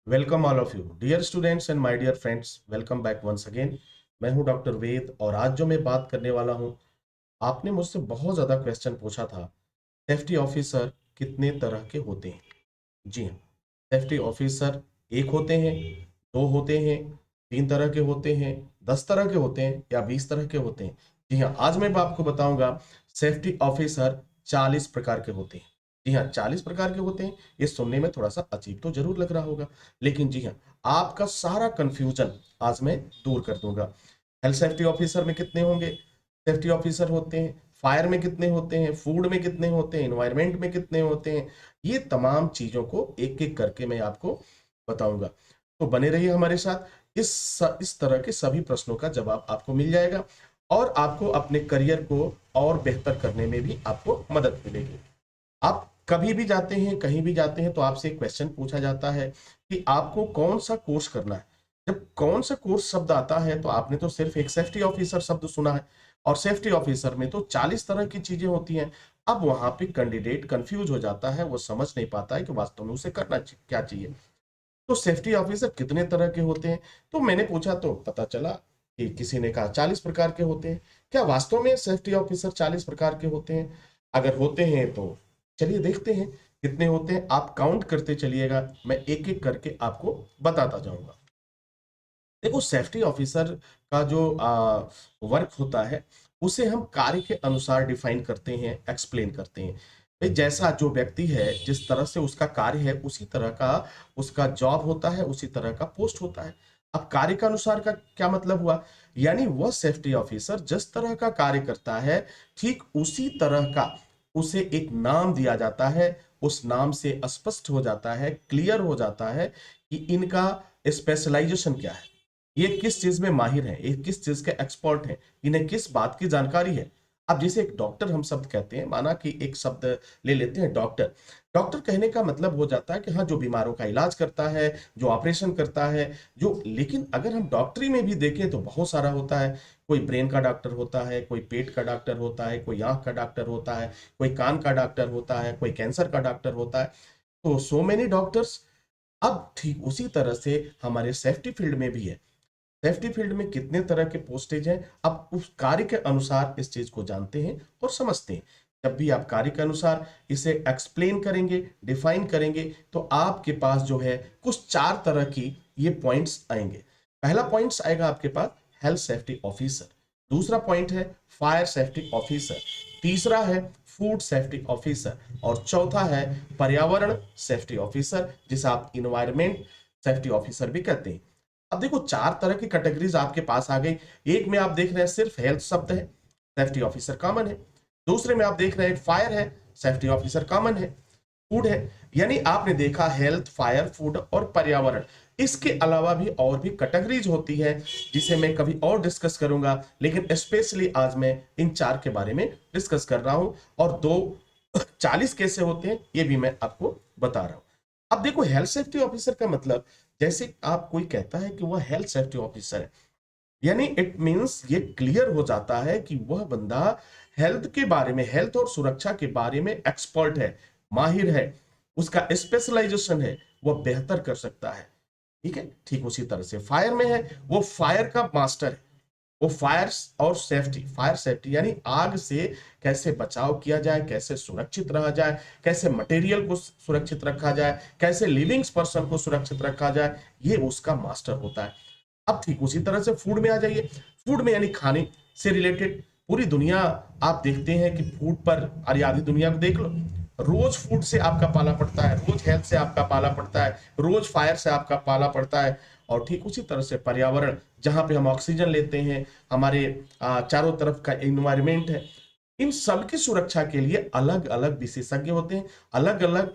Welcome all of you dear students and my dear friends, welcome back once again. मैं हूं doctor वेद और आज जो मैं बात करने वाला हूं, आपने मुझसे बहुत ज़्यादा क्वेश्चन पूछा था। सेफ्टी ऑफिसर कितने तरह के होते हैं? जी हाँ, सेफ्टी ऑफिसर एक होते हैं, दो होते हैं, तीन तरह के होते हैं, 10 तरह के होते हैं या 20 तरह के होते हैं। जी हाँ, आज मैं आपको बताऊंगा सेफ्टी ऑफिसर 40 प्रकार के होते हैं। जी हाँ, 40 प्रकार के होते हैं। ये सुनने में थोड़ा सा अजीब तो जरूर लग रहा होगा, लेकिन जी हाँ, आपका सारा कंफ्यूजन आज मैं दूर कर दूंगा। हेल्थ सेफ्टी ऑफिसर में कितने होंगे? सेफ्टी ऑफिसर होते हैं, फायर में कितने होते हैं, फूड में कितने होते हैं, एनवायरमेंट में कितने होते हैं, ये तमाम चीजों को एक एक करके मैं आपको बताऊंगा। तो बने रहिए हमारे साथ। इस तरह के सभी प्रश्नों का जवाब आपको मिल जाएगा और आपको अपने करियर को और बेहतर करने में भी आपको मदद मिलेगी। आप कभी भी जाते हैं, कहीं भी जाते हैं, तो आपसे एक क्वेश्चन पूछा जाता है कि आपको कौन सा कोर्स करना है। जब कौन सा कोर्स शब्द आता है तो आपने तो सिर्फ एक सेफ्टी ऑफिसर शब्द सुना है, और सेफ्टी ऑफिसर में तो 40 तरह की चीजें होती हैं। अब वहां पे कैंडिडेट कंफ्यूज हो जाता है, वो समझ नहीं पाता है कि वास्तव में उसे करना क्या चाहिए। तो सेफ्टी ऑफिसर कितने तरह के होते हैं? तो मैंने पूछा तो पता चला कि किसी ने कहा 40 प्रकार के होते हैं। क्या वास्तव में सेफ्टी ऑफिसर 40 प्रकार के होते हैं? अगर होते हैं तो चलिए देखते हैं कितने होते हैं। आप काउंट करते चलिएगा, मैं एक एक करके आपको बताता जाऊंगा। देखो, सेफ्टी ऑफिसर का जो वर्क होता है, उसे हम कार्य के अनुसार डिफाइन करते हैं, एक्सप्लेन करते हैं। भाई, जैसा जो व्यक्ति है, जिस तरह से उसका कार्य है, उसी तरह का उसका जॉब होता है, उसी तरह का पोस्ट होता है। अब कार्य के अनुसार का क्या मतलब हुआ? यानी वह सेफ्टी ऑफिसर जिस तरह का कार्य करता है, ठीक उसी तरह का उसे एक नाम दिया जाता है। उस नाम से स्पष्ट हो जाता है, क्लियर हो जाता है कि इनका स्पेशलाइजेशन क्या है, ये किस चीज में माहिर है, ये किस चीज के एक्सपर्ट है, इन्हें किस बात की जानकारी है। अब जैसे एक डॉक्टर हम शब्द कहते हैं, माना कि एक शब्द ले लेते हैं डॉक्टर। डॉक्टर कहने का मतलब हो जाता है कि हाँ, जो बीमारों का इलाज करता है, जो ऑपरेशन करता है, जो। लेकिन अगर हम डॉक्टरी में भी देखें तो बहुत सारा होता है। कोई ब्रेन का डॉक्टर होता है, कोई पेट का डॉक्टर होता है, कोई आंख का डॉक्टर होता है, कोई कान का डॉक्टर होता है, कोई कैंसर का डॉक्टर होता है। तो सो मेनी डॉक्टर्स। अब ठीक उसी तरह से हमारे सेफ्टी फील्ड में भी है। सेफ्टी फील्ड में कितने तरह के पोस्टेज हैं, आप उस कार्य के अनुसार इस चीज को जानते हैं और समझते हैं। जब भी आप कार्य के अनुसार इसे एक्सप्लेन करेंगे, डिफाइन करेंगे, तो आपके पास जो है कुछ 4 तरह की ये पॉइंट्स आएंगे। पहला पॉइंट्स आएगा आपके पास हेल्थ सेफ्टी ऑफिसर। दूसरा पॉइंट है फायर सेफ्टी ऑफिसर। तीसरा है फूड सेफ्टी ऑफिसर। और चौथा है पर्यावरण सेफ्टी ऑफिसर, जिसे आप इन्वायरमेंट सेफ्टी ऑफिसर भी कहते हैं। अब देखो, 4 तरह की कैटेगरीज आपके पास आ गई। एक में आप देख रहे हैं सिर्फ हेल्थ शब्द है, सेफ्टी ऑफिसर कॉमन है। दूसरे में आप देख रहे हैं फायर है, सेफ्टी ऑफिसर कॉमन है। फूड है, यानी आपने देखा हेल्थ, फायर, फूड और पर्यावरण। इसके अलावा भी और भी कैटेगरीज होती है, जिसे मैं कभी और डिस्कस करूंगा, लेकिन स्पेशली आज मैं इन 4 के बारे में डिस्कस कर रहा हूं। और दो 40 कैसे होते हैं ये भी मैं आपको बता रहा हूं। अब देखो, हेल्थ सेफ्टी ऑफिसर का मतलब, जैसे आप कोई कहता है कि वह हेल्थ सेफ्टी ऑफिसर है, यानी इट मींस ये क्लियर हो जाता है कि वह बंदा हेल्थ के बारे में, हेल्थ और सुरक्षा के बारे में एक्सपर्ट है, माहिर है, उसका स्पेशलाइजेशन है, वह बेहतर कर सकता है। ठीक है, ठीक उसी तरह से फायर में है, वो फायर का मास्टर है। वो फायर और सेफ्टी, फायर सेफ्टी यानी आग से कैसे बचाव किया जाए, कैसे सुरक्षित रहा जाए, कैसे मटेरियल को सुरक्षित रखा जाए, कैसे लिविंग्स पर्सन को सुरक्षित रखा जाए, ये उसका मास्टर होता है। अब ठीक उसी तरह से फूड में आ जाइए। फूड में यानी खाने से रिलेटेड पूरी दुनिया, आप देखते हैं कि फूड पर, अरे आधी दुनिया को देख लो, रोज फूड से आपका पाला पड़ता है, रोज हेल्थ से आपका पाला पड़ता है, रोज फायर से आपका पाला पड़ता है। और ठीक उसी तरह से पर्यावरण, जहां पे हम ऑक्सीजन लेते हैं, हमारे चारों तरफ का इन्वायरमेंट है, इन सब की सुरक्षा के लिए अलग अलग विशेषज्ञ होते हैं, अलग अलग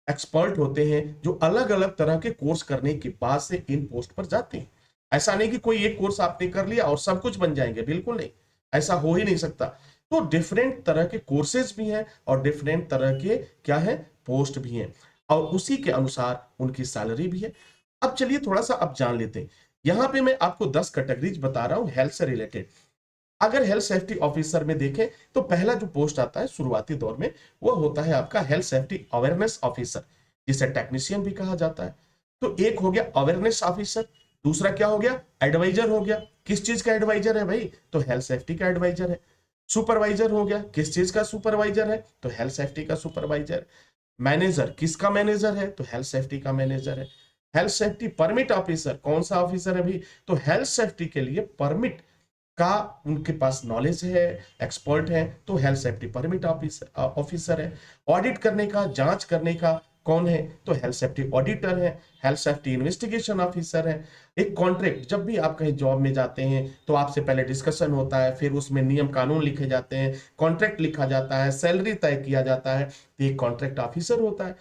एक्सपर्ट होते हैं, जो अलग अलग तरह के कोर्स करने के बाद से इन पोस्ट पर जाते हैं। ऐसा नहीं कि कोई एक कोर्स आपने कर लिया और सब कुछ बन जाएंगे, बिल्कुल नहीं, ऐसा हो ही नहीं सकता। तो डिफरेंट तरह के कोर्सेज भी हैं और डिफरेंट तरह के क्या है, पोस्ट भी हैं, और उसी के अनुसार उनकी सैलरी भी है। अब चलिए थोड़ा सा अब जान लेते हैं। यहां पे मैं आपको 10 कैटेगरीज बता रहा हूं हेल्थ से रिलेटेड। अगर हेल्थ सेफ्टी ऑफिसर में देखें तो पहला जो पोस्ट आता है शुरुआती दौर में, वो होता है आपका हेल्थ सेफ्टी अवेयरनेस ऑफिसर, जिसे टेक्नीशियन भी कहा जाता है। तो एक हो गया अवेयरनेस ऑफिसर, दूसरा क्या हो गया, एडवाइजर हो गया। किस चीज का एडवाइजर है भाई, तो हेल्थ सेफ्टी का एडवाइजर है। सुपरवाइजर हो गया, किस चीज का सुपरवाइजर है, तो हेल्थ सेफ्टी का सुपरवाइजर। मैनेजर, किसका मैनेजर है, तो हेल्थ सेफ्टी का मैनेजर है। हेल्थ सेफ्टी परमिट ऑफिसर, कौन सा ऑफिसर है भाई, तो हेल्थ सेफ्टी के लिए परमिट का उनके पास नॉलेज है, एक्सपर्ट है, तो हेल्थ सेफ्टी परमिट ऑफिसर है। ऑडिट करने का, जांच करने का कौन है, तो हेल्थ सेफ्टी ऑडिटर है। हेल्थ सेफ्टी इन्वेस्टिगेशन ऑफिसर है। एक कॉन्ट्रैक्ट, जब भी आप कहीं जॉब में जाते हैं तो आपसे पहले डिस्कशन होता है, फिर उसमें नियम कानून लिखे जाते हैं, कॉन्ट्रैक्ट लिखा जाता है, सैलरी तय किया जाता है, तो एक कॉन्ट्रैक्ट ऑफिसर होता है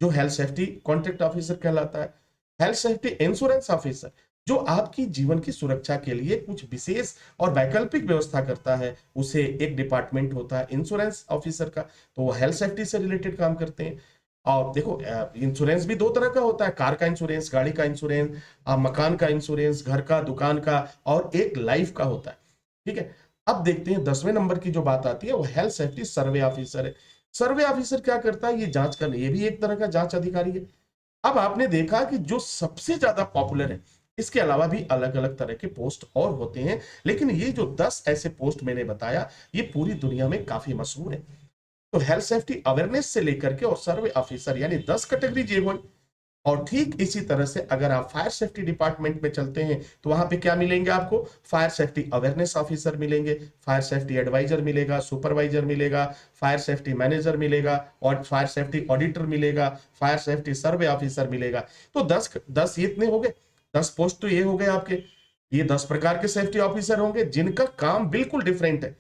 जो हेल्थ सेफ्टी कॉन्ट्रैक्ट ऑफिसर कहलाता है। हेल्थ सेफ्टी इंश्योरेंस ऑफिसर, जो आपकी जीवन की सुरक्षा के लिए कुछ विशेष और वैकल्पिक व्यवस्था करता है, उसे एक डिपार्टमेंट होता है इंश्योरेंस ऑफिसर का, तो वो हेल्थ सेफ्टी से रिलेटेड काम करते हैं। और देखो, इंश्योरेंस भी दो तरह का होता है, कार का इंश्योरेंस, गाड़ी का इंश्योरेंस, मकान का इंश्योरेंस, घर का, दुकान का, और एक लाइफ का होता है। ठीक है। अब देखते हैं 10वें नंबर की जो बात आती है, वो हेल्थ सेफ्टी सर्वे ऑफिसर है। सर्वे ऑफिसर क्या करता है, ये जांच करने, ये भी एक तरह का जांच अधिकारी है। अब आपने देखा कि जो सबसे ज्यादा पॉपुलर है, इसके अलावा भी अलग अलग तरह के पोस्ट और होते हैं, लेकिन ये जो 10 ऐसे पोस्ट मैंने बताया, ये पूरी दुनिया में काफी मशहूर है। तो हेल्थ सेफ्टी अवेयरनेस से लेकर के और सर्वे ऑफिसर, यानी 10 कैटेगरी ये हुई। और ठीक इसी तरह से अगर आप फायर सेफ्टी डिपार्टमेंट में चलते हैं, तो वहां पे क्या मिलेंगे आपको, फायर सेफ्टी अवेयरनेस ऑफिसर मिलेंगे, फायर सेफ्टी एडवाइजर मिलेगा, सुपरवाइजर मिलेगा, फायर सेफ्टी मैनेजर मिलेगा, और फायर सेफ्टी ऑडिटर मिलेगा, फायर सेफ्टी सर्वे ऑफिसर मिलेगा। तो 10 ये इतने हो गए, 10 पोस्ट तो ये हो गए आपके। ये 10 प्रकार के सेफ्टी ऑफिसर होंगे जिनका काम बिल्कुल डिफरेंट है।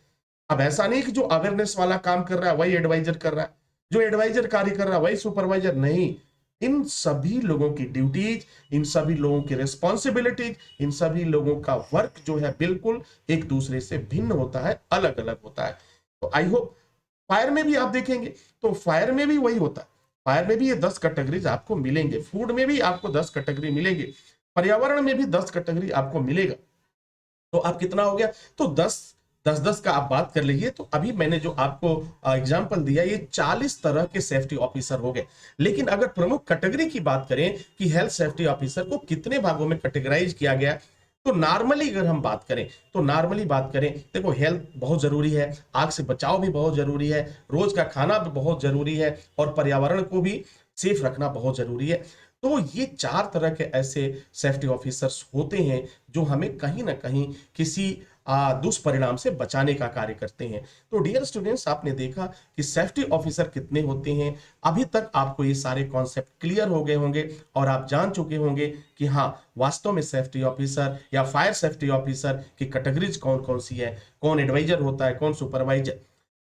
अब ऐसा नहीं कि जो अवेयरनेस वाला काम कर रहा है वही एडवाइजर कर रहा है, जो एडवाइजर कार्य कर रहा है वही सुपरवाइजर, नहीं। इन सभी लोगों की ड्यूटीज, इन सभी लोगों की रिस्पॉन्सिबिलिटीज, इन सभी लोगों का वर्क जो है बिल्कुल एक दूसरे से भिन्न होता है, अलग अलग होता है। तो आई होप, फायर में भी आप देखेंगे तो फायर में भी वही होता है। फायर में भी ये 10 कैटेगरीज आपको मिलेंगे, फूड में भी आपको 10 कैटेगरी मिलेंगे, पर्यावरण में भी 10 कैटेगरी आपको मिलेगा। तो आप कितना हो गया, तो 10 10 10 का आप बात कर लीजिए। तो अभी मैंने जो आपको एग्जांपल दिया, ये 40 तरह के सेफ्टी ऑफिसर हो गए। लेकिन अगर प्रमुख कैटेगरी की बात करें कि हेल्थ सेफ्टी ऑफिसर को कितने भागों में कैटेगराइज किया गया, तो नॉर्मली अगर हम बात करें, तो नॉर्मली बात करें, देखो हेल्थ बहुत जरूरी है, आग से बचाव भी बहुत जरूरी है, रोज का खाना भी बहुत जरूरी है, और पर्यावरण को भी सेफ रखना बहुत जरूरी है। तो ये 4 तरह के ऐसे सेफ्टी ऑफिसर्स होते हैं जो हमें कहीं ना कहीं किसी दुष्परिणाम से बचाने का कार्य करते हैं। तो डियर स्टूडेंट्स, आपने देखा कि सेफ्टी ऑफिसर कितने होते हैं। अभी तक आपको ये सारे कॉन्सेप्ट क्लियर हो गए होंगे और आप जान चुके होंगे कि हाँ, वास्तव में सेफ्टी ऑफिसर या फायर सेफ्टी ऑफिसर की कैटेगरीज कौन कौन सी है, कौन एडवाइजर होता है, कौन सुपरवाइजर।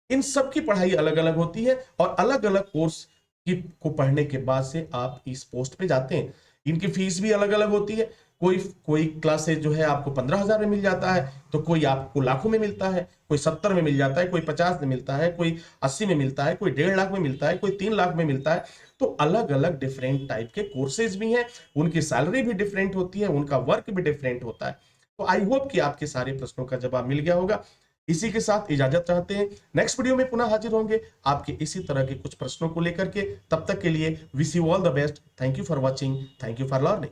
इन सब की पढ़ाई अलग अलग होती है, और अलग अलग कोर्स की को पढ़ने के बाद से आप इस पोस्ट पे जाते हैं। इनकी फीस भी अलग अलग होती है। कोई कोई क्लासेज जो है आपको 15,000 में मिल जाता है, तो कोई आपको लाखों में मिलता है, कोई 70 में मिल जाता है, कोई 50 में मिलता है, कोई 80 में मिलता है, कोई 1.5 लाख में मिलता है, कोई 3 लाख में मिलता है। तो अलग अलग डिफरेंट टाइप के कोर्सेज भी हैं, उनकी सैलरी भी डिफरेंट होती है, उनका वर्क भी डिफरेंट होता है। तो आई होप कि आपके सारे प्रश्नों का जवाब मिल गया होगा। इसी के साथ इजाजत चाहते हैं, नेक्स्ट वीडियो में पुनः हाजिर होंगे आपके इसी तरह के कुछ प्रश्नों को लेकर के। तब तक के लिए wish you all the best. Thank you for watching, thank you for learning.